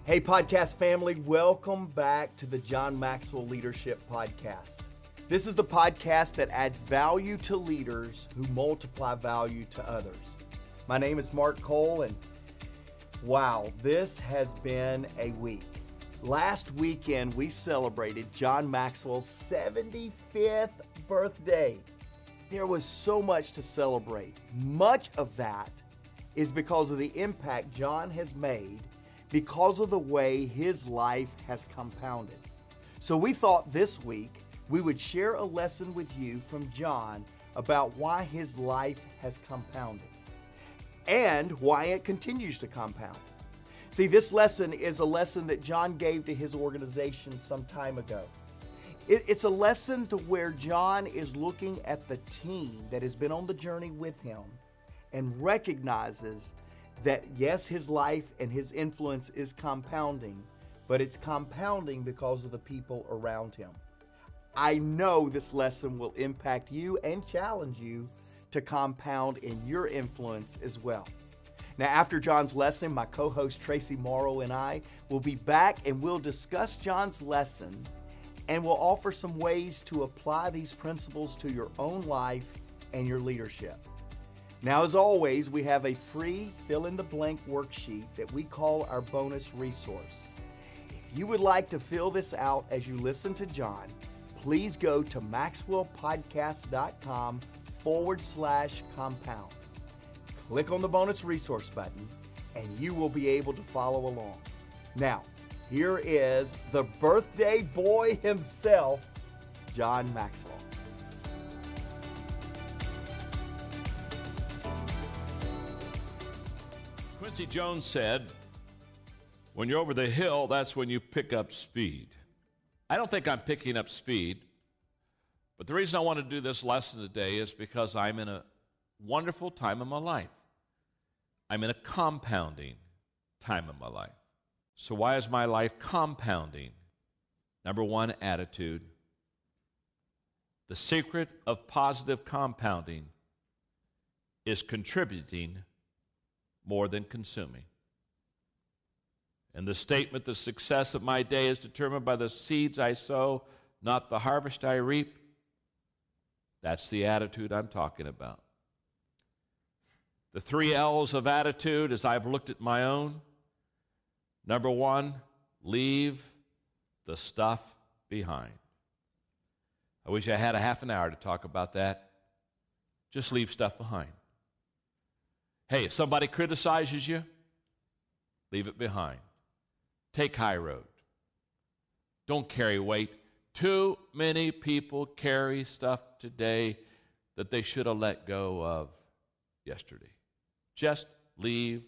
Hey, podcast family, welcome back to the John Maxwell Leadership Podcast. This is the podcast that adds value to leaders who multiply value to others. My name is Mark Cole, and wow, this has been a week. Last weekend, we celebrated John Maxwell's 75th birthday. There was so much to celebrate. Much of that is because of the impact John has made because of the way his life has compounded. So we thought this week we would share a lesson with you from John about why his life has compounded and why it continues to compound. See, this lesson is a lesson that John gave to his organization some time ago. It's a lesson to where John is looking at the team that has been on the journey with him and recognizes that yes, his life and his influence is compounding, but it's compounding because of the people around him. I know this lesson will impact you and challenge you to compound in your influence as well. Now, after John's lesson, my co-host Traci Morrow and I will be back and we'll discuss John's lesson and we'll offer some ways to apply these principles to your own life and your leadership. Now, as always, we have a free fill-in-the-blank worksheet that we call our bonus resource. If you would like to fill this out as you listen to John, please go to maxwellpodcast.com/compound. Click on the bonus resource button, and you will be able to follow along. Now, here is the birthday boy himself, John Maxwell. Quincy Jones said, when you're over the hill, that's when you pick up speed. I don't think I'm picking up speed, but the reason I want to do this lesson today is because I'm in a wonderful time in my life. I'm in a compounding time in my life. So why is my life compounding? Number one, attitude. The secret of positive compounding is contributing more than consuming. And the statement, the success of my day is determined by the seeds I sow, not the harvest I reap. That's the attitude I'm talking about. The 3 L's of attitude, as I've looked at my own. Number one, leave the stuff behind. I wish I had a half an hour to talk about that. Just leave stuff behind. Hey, if somebody criticizes you, leave it behind. Take high road. Don't carry weight. Too many people carry stuff today that they should have let go of yesterday. Just leave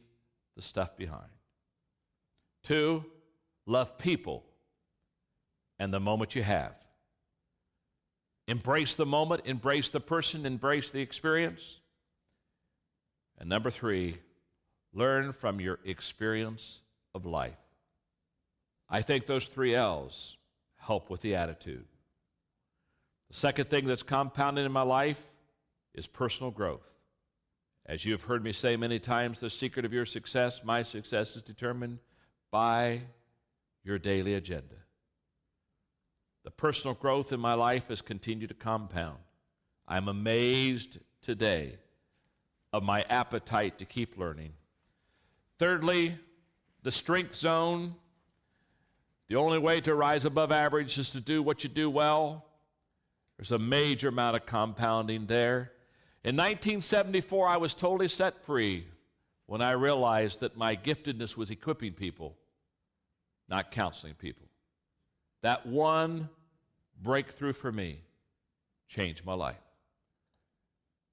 the stuff behind. 2, love people and the moment you have. Embrace the moment, embrace the person, embrace the experience. And number 3, learn from your experience of life. I think those 3 L's help with the attitude. The second thing that's compounded in my life is personal growth. As you have heard me say many times, the secret of your success, my success, is determined by your daily agenda. The personal growth in my life has continued to compound. I'm amazed today of my appetite to keep learning. Thirdly, the strength zone. The only way to rise above average is to do what you do well. There's a major amount of compounding there. In 1974, I was totally set free when I realized that my giftedness was equipping people, not counseling people. That one breakthrough for me changed my life.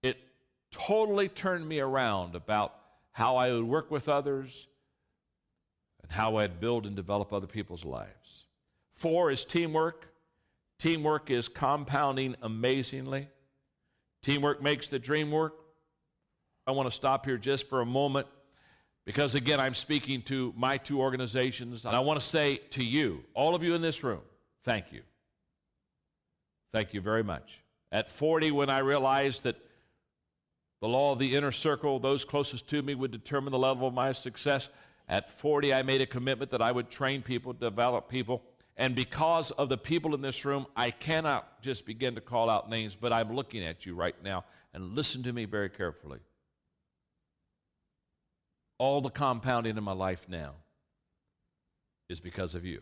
It totally turned me around about how I would work with others and how I'd build and develop other people's lives. 4 is teamwork. Teamwork is compounding amazingly. Teamwork makes the dream work. I want to stop here just for a moment because, again, I'm speaking to my 2 organizations, and I want to say to you, all of you in this room, thank you. Thank you very much. At 40, when I realized that the law of the inner circle, those closest to me, would determine the level of my success, At 40, I made a commitment that I would train people, develop people. And because of the people in this room, I cannot just begin to call out names, but I'm looking at you right now, and listen to me very carefully. All the compounding in my life now is because of you.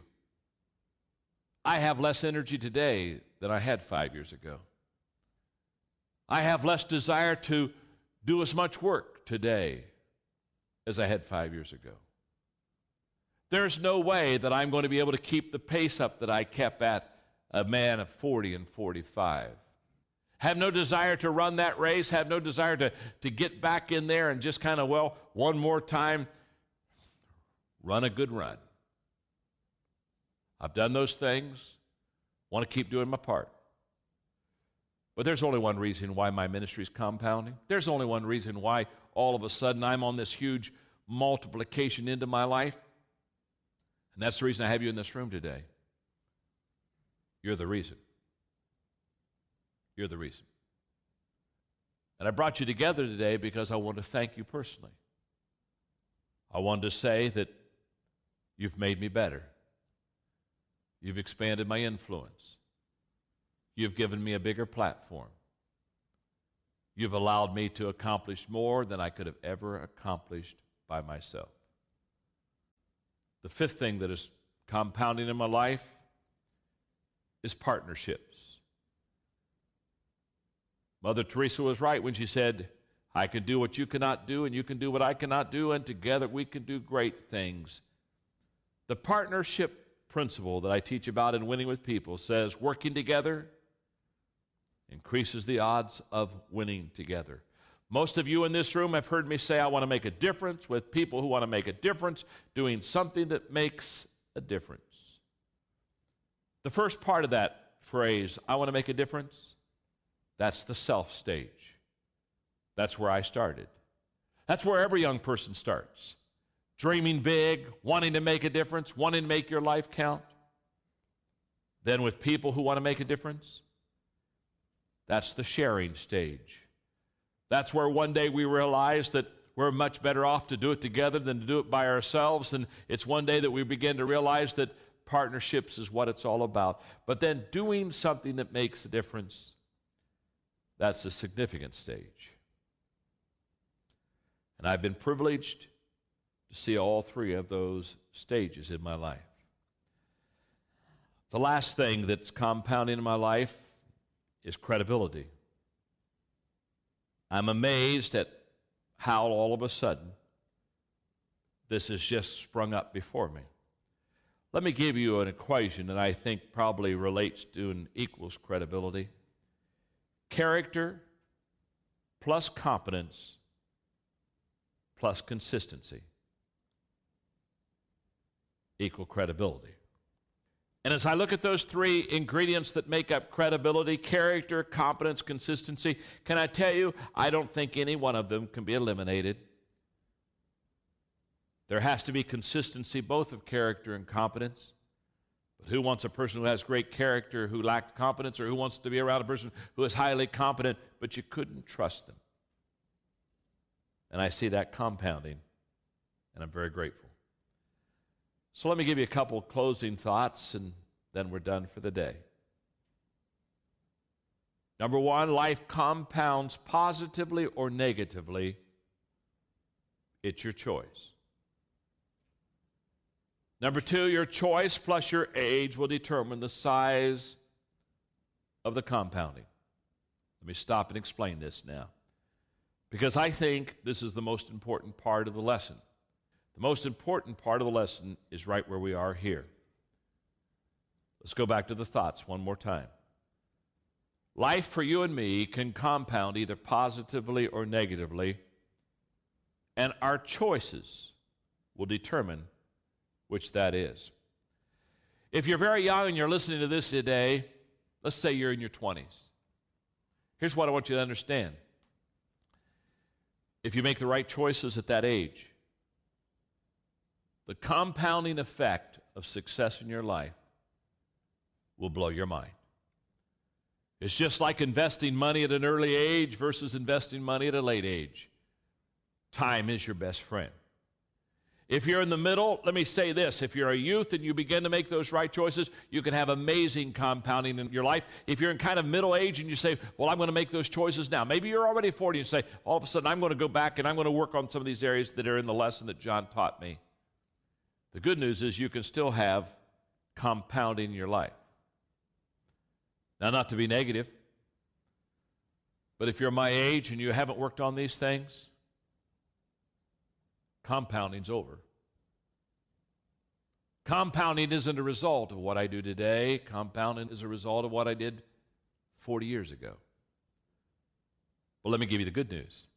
I have less energy today than I had 5 years ago. I have less desire to do as much work today as I had 5 years ago. There's no way that I'm going to be able to keep the pace up that I kept at a man of 40 and 45. Have no desire to run that race, have no desire to get back in there and just kind of, well, one more time, run a good run. I've done those things, want to keep doing my part. But there's only one reason why my ministry is compounding. There's only one reason why all of a sudden I'm on this huge multiplication into my life. And that's the reason I have you in this room today. You're the reason. You're the reason. And I brought you together today because I want to thank you personally. I wanted to say that you've made me better. You've expanded my influence. You've given me a bigger platform. You've allowed me to accomplish more than I could have ever accomplished by myself. The fifth thing that is compounding in my life is partnerships. Mother Teresa was right when she said, I can do what you cannot do, and you can do what I cannot do, and together we can do great things. The partnership principle that I teach about in Winning with People says working together increases the odds of winning together. Most of you in this room have heard me say I want to make a difference with people who want to make a difference, doing something that makes a difference. The first part of that phrase, I want to make a difference, that's the self stage. That's where I started. That's where every young person starts. Dreaming big, wanting to make a difference, wanting to make your life count. Then with people who want to make a difference, that's the sharing stage. That's where one day we realize that we're much better off to do it together than to do it by ourselves. And it's one day that we begin to realize that partnerships is what it's all about. But then doing something that makes a difference, that's the significant stage. And I've been privileged to see all three of those stages in my life. The last thing that's compounding in my life is credibility. I'm amazed at how all of a sudden this has just sprung up before me. Let me give you an equation that I think probably relates to and equals credibility. Character plus competence plus consistency equal credibility. And as I look at those three ingredients that make up credibility, character, competence, consistency, can I tell you, I don't think any one of them can be eliminated. There has to be consistency both of character and competence. But who wants a person who has great character who lacks competence, or who wants to be around a person who is highly competent but you couldn't trust them? And I see that compounding, and I'm very grateful. So let me give you a couple closing thoughts, and then we're done for the day. Number one, life compounds positively or negatively. It's your choice. Number two, your choice plus your age will determine the size of the compounding. Let me stop and explain this now, because I think this is the most important part of the lesson. The most important part of the lesson is right where we are here. Let's go back to the thoughts one more time. Life for you and me can compound either positively or negatively, and our choices will determine which that is. If you're very young and you're listening to this today, let's say you're in your 20s. Here's what I want you to understand. If you make the right choices at that age, the compounding effect of success in your life will blow your mind. It's just like investing money at an early age versus investing money at a late age. Time is your best friend. If you're in the middle, let me say this. If you're a youth and you begin to make those right choices, you can have amazing compounding in your life. If you're in kind of middle age and you say, well, I'm going to make those choices now. Maybe you're already 40 and say, all of a sudden, I'm going to go back and I'm going to work on some of these areas that are in the lesson that John taught me. The good news is you can still have compounding in your life. Now, not to be negative, but if you're my age and you haven't worked on these things, compounding's over. Compounding isn't a result of what I do today. Compounding is a result of what I did 40 years ago. Well, let me give you the good news.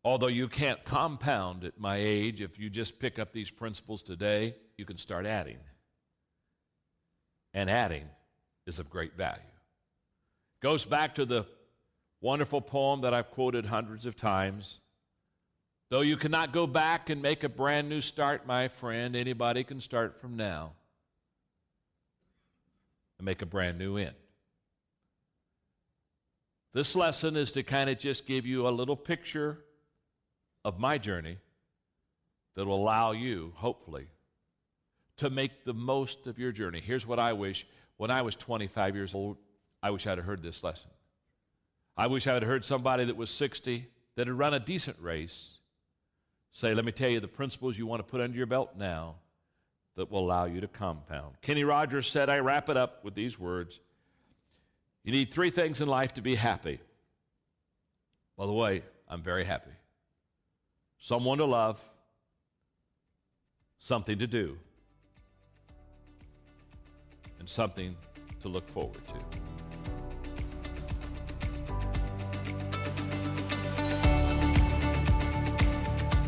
Although you can't compound at my age, if you just pick up these principles today, you can start adding. And adding is of great value. Goes back to the wonderful poem that I've quoted hundreds of times. Though you cannot go back and make a brand new start, my friend, anybody can start from now and make a brand new end. This lesson is to kind of just give you a little picture of my journey that will allow you, hopefully, to make the most of your journey. Here's what I wish. When I was 25 years old, I wish I'd have heard this lesson. I wish I had heard somebody that was 60 that had run a decent race say, let me tell you the principles you want to put under your belt now that will allow you to compound. Kenny Rogers said, I wrap it up with these words. You need 3 things in life to be happy. By the way, I'm very happy. Someone to love, something to do, and something to look forward to.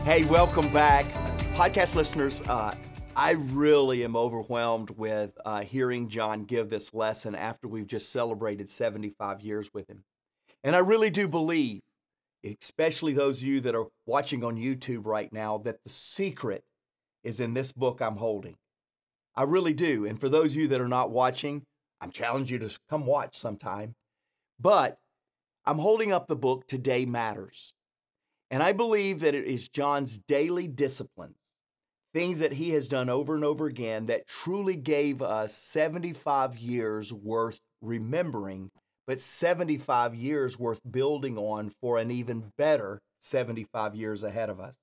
Hey, welcome back. Podcast listeners, I really am overwhelmed with hearing John give this lesson after we've just celebrated 75 years with him. And I really do believe, especially those of you that are watching on YouTube right now, that the secret is in this book I'm holding. I really do. And for those of you that are not watching, I'm challenging you to come watch sometime. But I'm holding up the book Today Matters. And I believe that it is John's daily disciplines, things that he has done over and over again that truly gave us 75 years worth remembering, but 75 years worth building on for an even better 75 years ahead of us.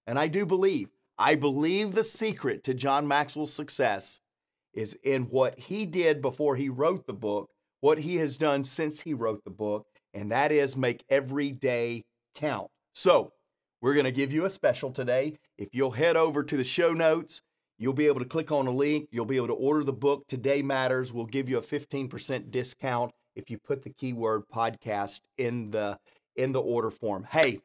And I believe the secret to John Maxwell's success is in what he did before he wrote the book, what he has done since he wrote the book, and that is make every day count. So, we're going to give you a special today. If you'll head over to the show notes, you'll be able to click on a link. You'll be able to order the book, Today Matters. We'll give you a 15% discount if you put the keyword podcast in the order form. Hey,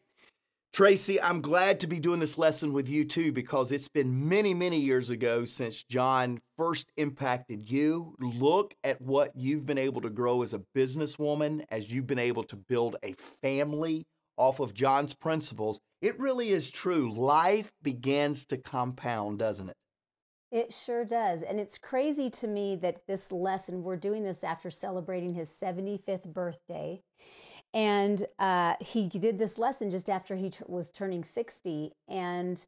Traci, I'm glad to be doing this lesson with you too, because it's been many, many years ago since John first impacted you. Look at what you've been able to grow as a businesswoman, as you've been able to build a family off of John's principles. It really is true. Life begins to compound, doesn't it? It sure does. And it's crazy to me that this lesson, we're doing this after celebrating his 75th birthday. And he did this lesson just after he was turning 60. And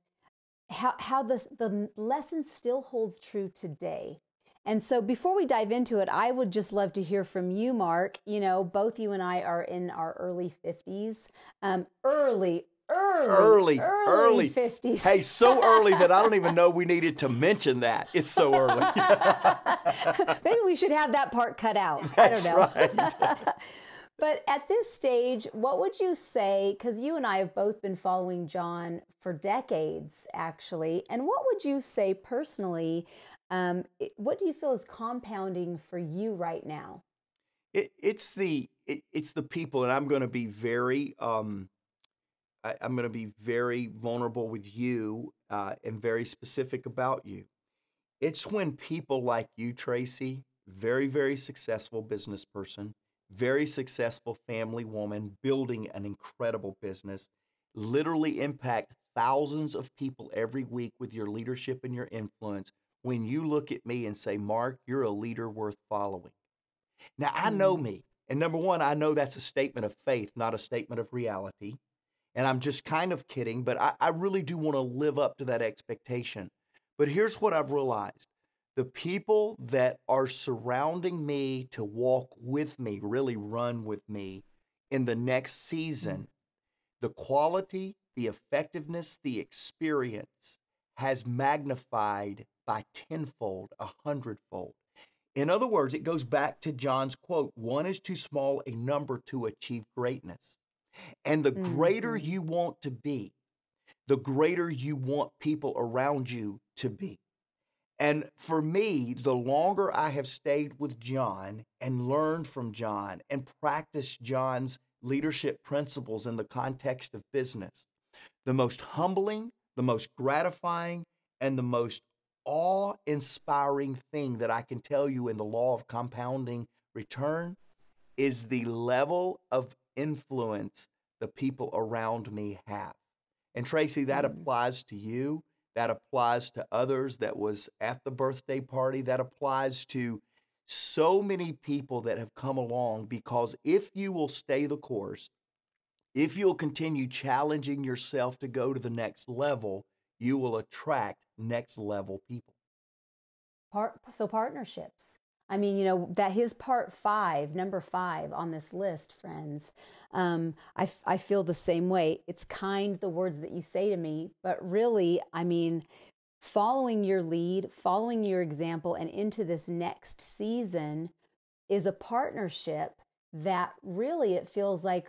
how the lesson still holds true today. And so before we dive into it, I would just love to hear from you, Mark. You know, both you and I are in our early 50s. Early 50s. Hey, so early that I don't even know we needed to mention that. It's so early. Maybe we should have that part cut out. That's I don't know. Right. But at this stage, what would you say, because you and I have both been following John for decades, actually, and what would you say personally, what do you feel is compounding for you right now? It's the people, and I'm going to be very vulnerable with you and very specific about you. It's when people like you, Traci, very, very successful business person, very successful family woman, building an incredible business, literally impact thousands of people every week with your leadership and your influence. When you look at me and say, Mark, you're a leader worth following. Now, I know me. And number one, I know that's a statement of faith, not a statement of reality. And I'm just kind of kidding, but I really do want to live up to that expectation. But here's what I've realized. The people that are surrounding me to walk with me, really run with me in the next season, the quality, the effectiveness, the experience has magnified by tenfold, 100-fold. In other words, it goes back to John's quote, one is too small a number to achieve greatness. And the greater you want to be, the greater you want people around you to be. And for me, the longer I have stayed with John and learned from John and practiced John's leadership principles in the context of business, the most humbling, the most gratifying, and the most awe-inspiring thing that I can tell you in the law of compounding return is the level of influence the people around me have. And Traci, that applies to you. That applies to others that was at the birthday party. That applies to so many people that have come along, because if you will stay the course, if you'll continue challenging yourself to go to the next level, you will attract next level people. So partnerships. I mean, you know, that his number 5 on this list, friends, I feel the same way. It's kind, the words that you say to me, but really, I mean, following your lead, following your example, and into this next season is a partnership that really, it feels like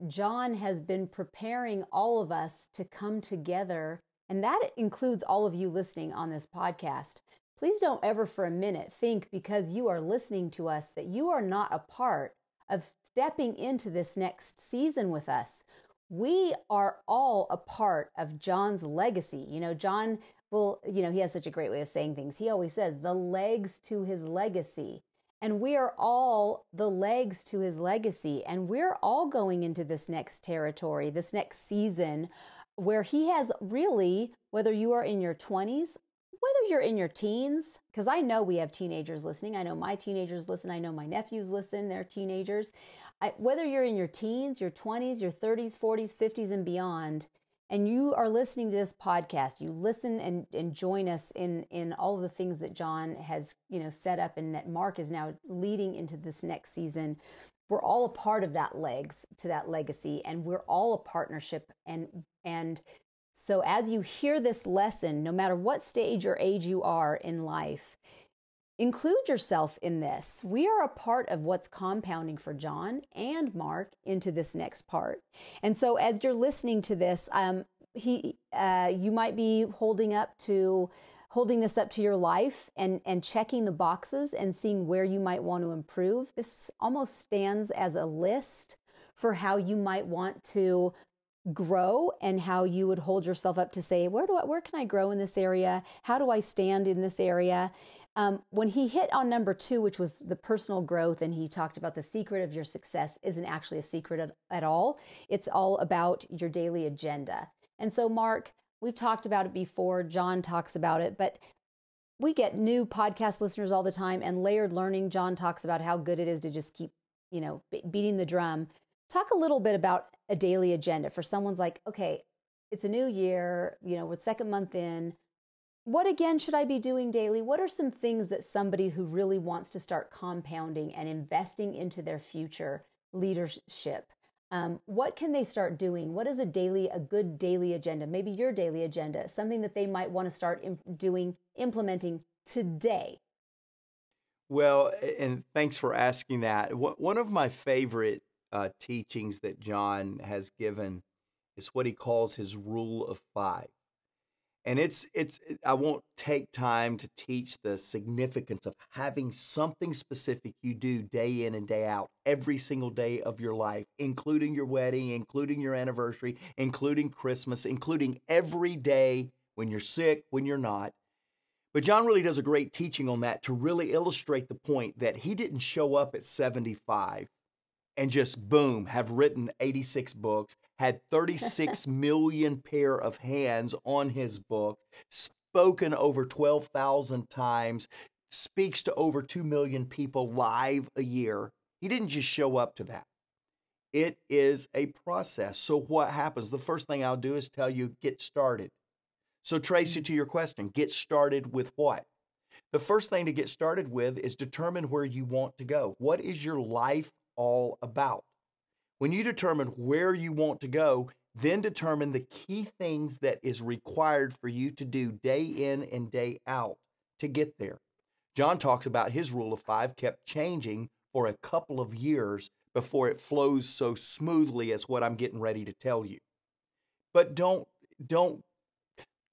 John has been preparing all of us to come together, and that includes all of you listening on this podcast. Please don't ever for a minute think because you are listening to us that you are not a part of stepping into this next season with us. We are all a part of John's legacy. You know, John he has such a great way of saying things. He always says the legs to his legacy. And we are all the legs to his legacy. And we're all going into this next territory, this next season, where he has really, whether you are in your 20s, whether you're in your teens, because I know we have teenagers listening. I know my teenagers listen. I know my nephews listen. They're teenagers. Whether you're in your teens, your 20s, your 30s, 40s, 50s, and beyond, and you are listening to this podcast, you listen and join us in all of the things that John has, set up and that Mark is now leading into this next season. We're all a part of that legacy, and we're all a partnership. And so as you hear this lesson, no matter what stage or age you are in life, include yourself in this. We are a part of what's compounding for John and Mark into this next part. And so as you're listening to this, you might be holding this up to your life and checking the boxes and seeing where you might want to improve. This almost stands as a list for how you might want to grow and how you would hold yourself up to say, where can I grow in this area? How do I stand in this area? When he hit on number 2, which was the personal growth, and he talked about the secret of your success isn't actually a secret at all. It's all about your daily agenda. And so, Mark, we've talked about it before. John talks about it, but we get new podcast listeners all the time, and layered learning. John talks about how good it is to just keep, beating the drum. Talk a little bit about a daily agenda for someone's like, okay, it's a new year, we're second month in. What again should I be doing daily? What are some things that somebody who really wants to start compounding and investing into their future leadership, what can they start doing? What is a good daily agenda? Maybe your daily agenda, something that they might want to start implementing today. Well, and thanks for asking that. One of my favorite teachings that John has given is what he calls his rule of 5. And I won't take time to teach the significance of having something specific you do day in and day out, every single day of your life, including your wedding, including your anniversary, including Christmas, including every day when you're sick, when you're not. But John really does a great teaching on that to really illustrate the point that he didn't show up at 75 and just boom, have written 86 books, had 36 million pair of hands on his book, spoken over 12,000 times, speaks to over 2 million people live a year. He didn't just show up to that. It is a process. So what happens? The first thing I'll do is tell you, get started. So Traci, to your question, get started with what? The first thing to get started with is determine where you want to go. What is your life all about? When you determine where you want to go, then determine the key things that is required for you to do day in and day out to get there. John talks about his rule of 5 kept changing for a couple of years before it flows so smoothly as what I'm getting ready to tell you. But don't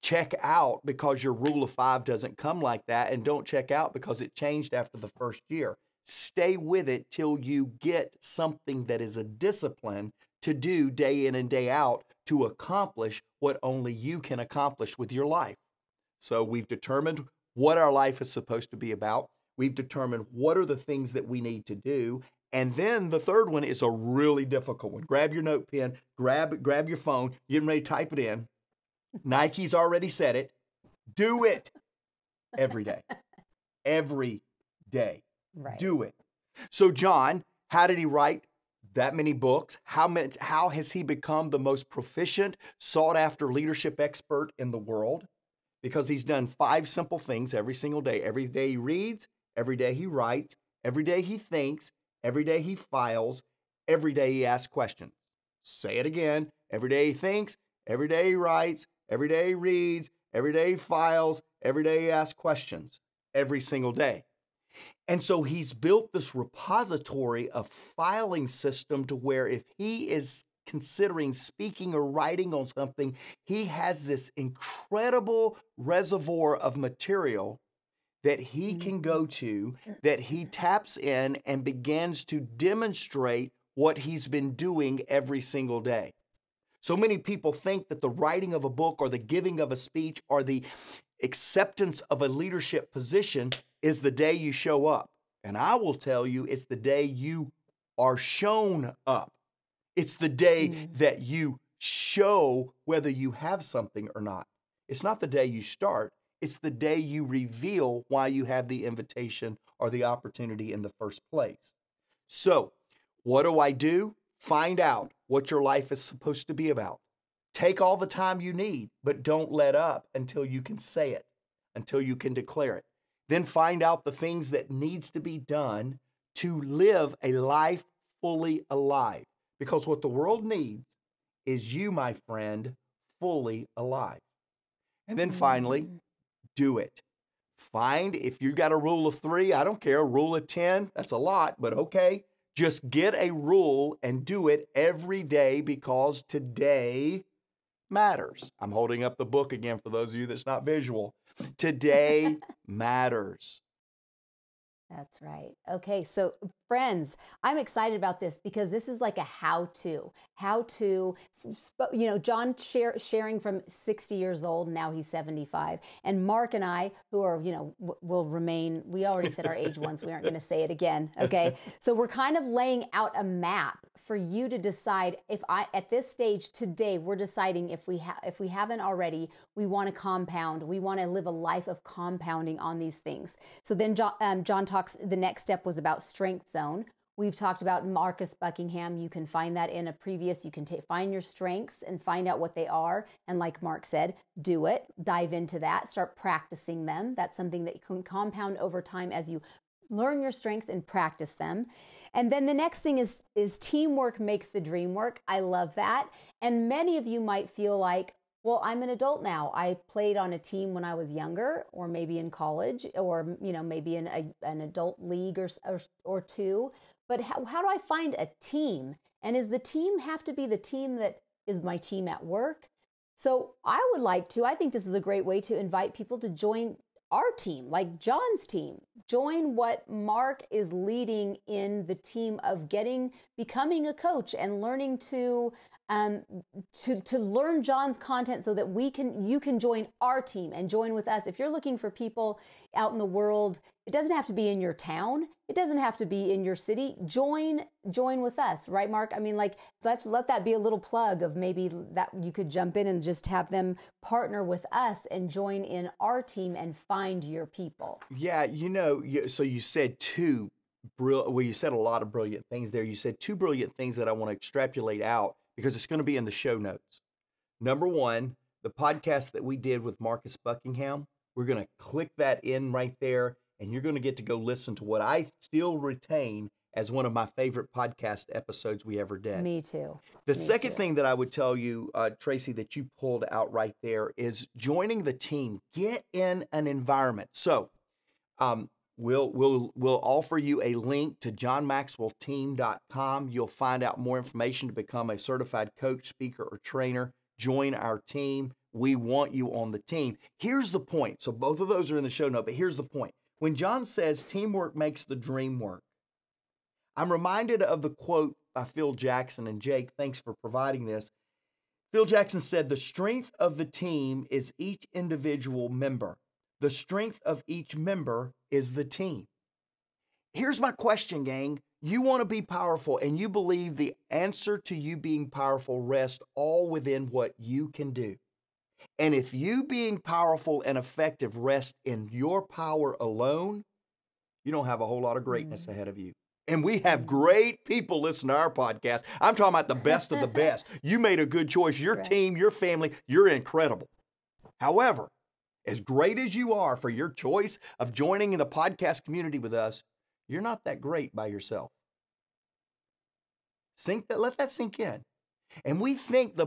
check out because your rule of 5 doesn't come like that, and don't check out because it changed after the first year. Stay with it till you get something that is a discipline to do day in and day out to accomplish what only you can accomplish with your life. So we've determined what our life is supposed to be about. We've determined what are the things that we need to do. And then the third one is a really difficult one. Grab your note pen, grab your phone, get ready to type it in. Nike's already said it. Do it every day. Every day. Right. Do it. So John, how did he write that many books? How has he become the most proficient, sought-after leadership expert in the world? Because he's done 5 simple things every single day. Every day he reads, every day he writes, every day he thinks, every day he files, every day he asks questions. Say it again. Every day he thinks, every day he writes, every day he reads, every day he files, every day he asks questions, every single day. And so he's built this repository of filing system to where if he is considering speaking or writing on something, he has this incredible reservoir of material that he can go to, that he taps in and begins to demonstrate what he's been doing every single day. So many people think that the writing of a book or the giving of a speech or the acceptance of a leadership position is the day you show up. And I will tell you, it's the day you are shown up. It's the day that you show whether you have something or not. It's not the day you start. It's the day you reveal why you have the invitation or the opportunity in the first place. So, what do? Find out what your life is supposed to be about. Take all the time you need, but don't let up until you can say it, until you can declare it. Then find out the things that needs to be done to live a life fully alive. Because what the world needs is you, my friend, fully alive. And then finally, do it. If you got a rule of 3, I don't care, a rule of 10, that's a lot, but okay. Just get a rule and do it every day because today matters. I'm holding up the book again for those of you that's not visual. Today matters. That's right. Okay, so friends, I'm excited about this because this is like a how-to. John sharing from 60 years old, now he's 75. And Mark and I, who are, will remain, we already said our age once, we aren't going to say it again, okay? So we're kind of laying out a map for you to decide at this stage today, we're deciding if we haven't already, we want to compound. We want to live a life of compounding on these things. So then John talks, the next step was about strength zone. We've talked about Marcus Buckingham. You can find that in a previous, you can find your strengths and find out what they are. And like Mark said, do it, dive into that, start practicing them. That's something that you can compound over time as you learn your strengths and practice them. And then the next thing is teamwork makes the dream work. I love that. And many of you might feel like, well, I'm an adult now. I played on a team when I was younger, or maybe in college, or maybe in an adult league or two. But how do I find a team? And does the team have to be the team that is my team at work? So I think this is a great way to invite people to join our team, like John's team. Join what Mark is leading in the team of becoming a coach and learning to learn John's content so that you can join our team and join with us. If you're looking for people out in the world, it doesn't have to be in your town. It doesn't have to be in your city. Join with us, right, Mark? I mean, let's let that be a little plug of maybe that you could jump in and just have them partner with us and join in our team and find your people. Yeah, so you said 2 you said a lot of brilliant things there. You said two brilliant things that I want to extrapolate out because it's going to be in the show notes. Number one, the podcast that we did with Marcus Buckingham, we're going to click that in right there, and you're going to get to go listen to what I still retain as one of my favorite podcast episodes we ever did. Me too. The second thing that I would tell you, Traci, that you pulled out right there is joining the team. Get in an environment. So we'll offer you a link to johnmaxwellteam.com. You'll find out more information to become a certified coach, speaker, or trainer. Join our team. We want you on the team. Here's the point. So both of those are in the show note, but here's the point. When John says teamwork makes the dream work, I'm reminded of the quote by Phil Jackson, and Jake, thanks for providing this. Phil Jackson said, "The strength of the team is each individual member. The strength of each member is the team." Here's my question, gang. You want to be powerful, and you believe the answer to you being powerful rests all within what you can do. And if you being powerful and effective rests in your power alone, you don't have a whole lot of greatness ahead of you. And we have great people listen to our podcast. I'm talking about the best of the best. You made a good choice. Your team, your family, you're incredible. However, as great as you are for your choice of joining in the podcast community with us, you're not that great by yourself. Let that sink in. And we think the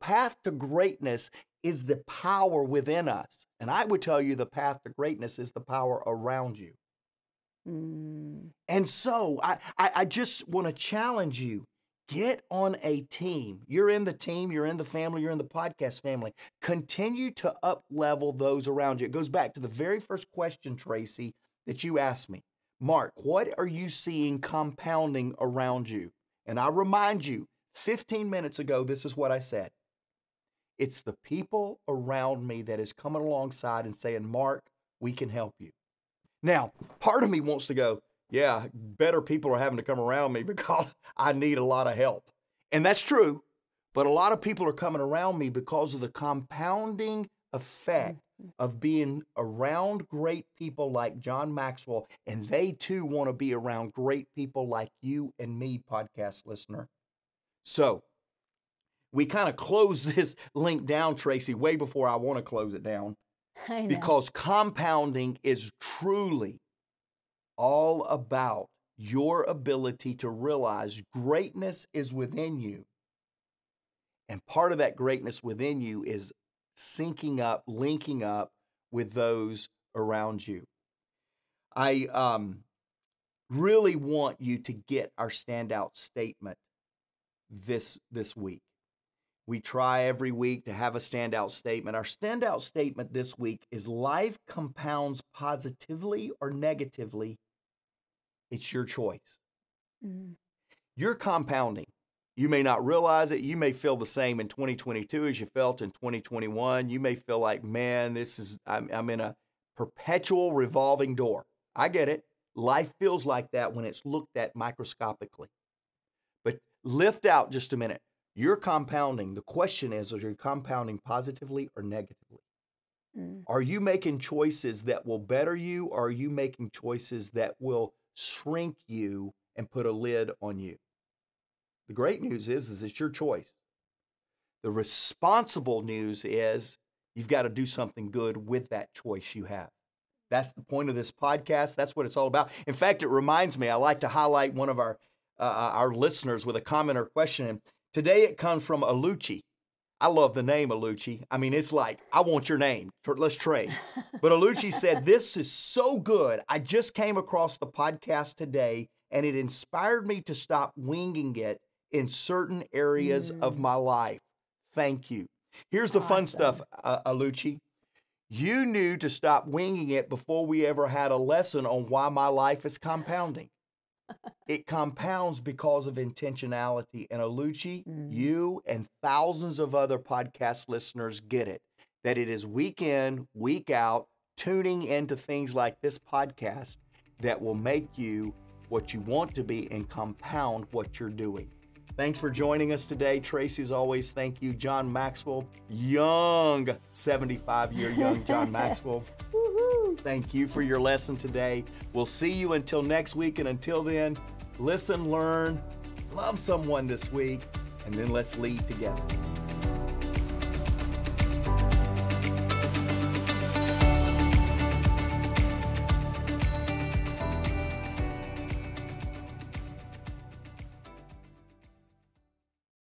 path to greatness is the power within us. And I would tell you the path to greatness is the power around you. And so I just want to challenge you. Get on a team. You're in the team, you're in the family, you're in the podcast family. Continue to up-level those around you. It goes back to the very first question, Traci, that you asked me. Mark, what are you seeing compounding around you? And I remind you, 15 minutes ago, this is what I said. It's the people around me that is coming alongside and saying, Mark, we can help you. Now, part of me wants to go, yeah, better people are having to come around me because I need a lot of help. And that's true. But a lot of people are coming around me because of the compounding effect of being around great people like John Maxwell. And they too want to be around great people like you and me, podcast listener. So we kind of close this link down, Traci, way before I want to close it down. Because compounding is truly all about your ability to realize greatness is within you. And part of that greatness within you is syncing up, linking up with those around you. I really want you to get our standout statement this week. We try every week to have a standout statement. Our standout statement this week is life compounds positively or negatively. It's your choice. You're compounding. You may not realize it. You may feel the same in 2022 as you felt in 2021. You may feel like, man, I'm in a perpetual revolving door. I get it. Life feels like that when it's looked at microscopically. But lift out just a minute. You're compounding. The question is you compounding positively or negatively? Are you making choices that will better you, or are you making choices that will shrink you and put a lid on you? The great news is it's your choice. The responsible news is you've got to do something good with that choice you have. That's the point of this podcast. That's what it's all about. In fact, it reminds me, I like to highlight one of our listeners with a comment or question. Today it comes from Alucci. I love the name Alucci. I mean, it's like, I want your name. Let's trade. But Alucci said, this is so good. I just came across the podcast today, and it inspired me to stop winging it in certain areas of my life. Thank you. Here's the fun stuff, Alucci. You knew to stop winging it before we ever had a lesson on why my life is compounding. It compounds because of intentionality. And Alucci, you and thousands of other podcast listeners get it, that it is week in, week out, tuning into things like this podcast that will make you what you want to be and compound what you're doing. Thanks for joining us today. Traci, as always, thank you. John Maxwell, young, 75-year young John Maxwell. Woohoo! Thank you for your lesson today. We'll see you until next week. And until then, listen, learn, love someone this week, and then let's lead together.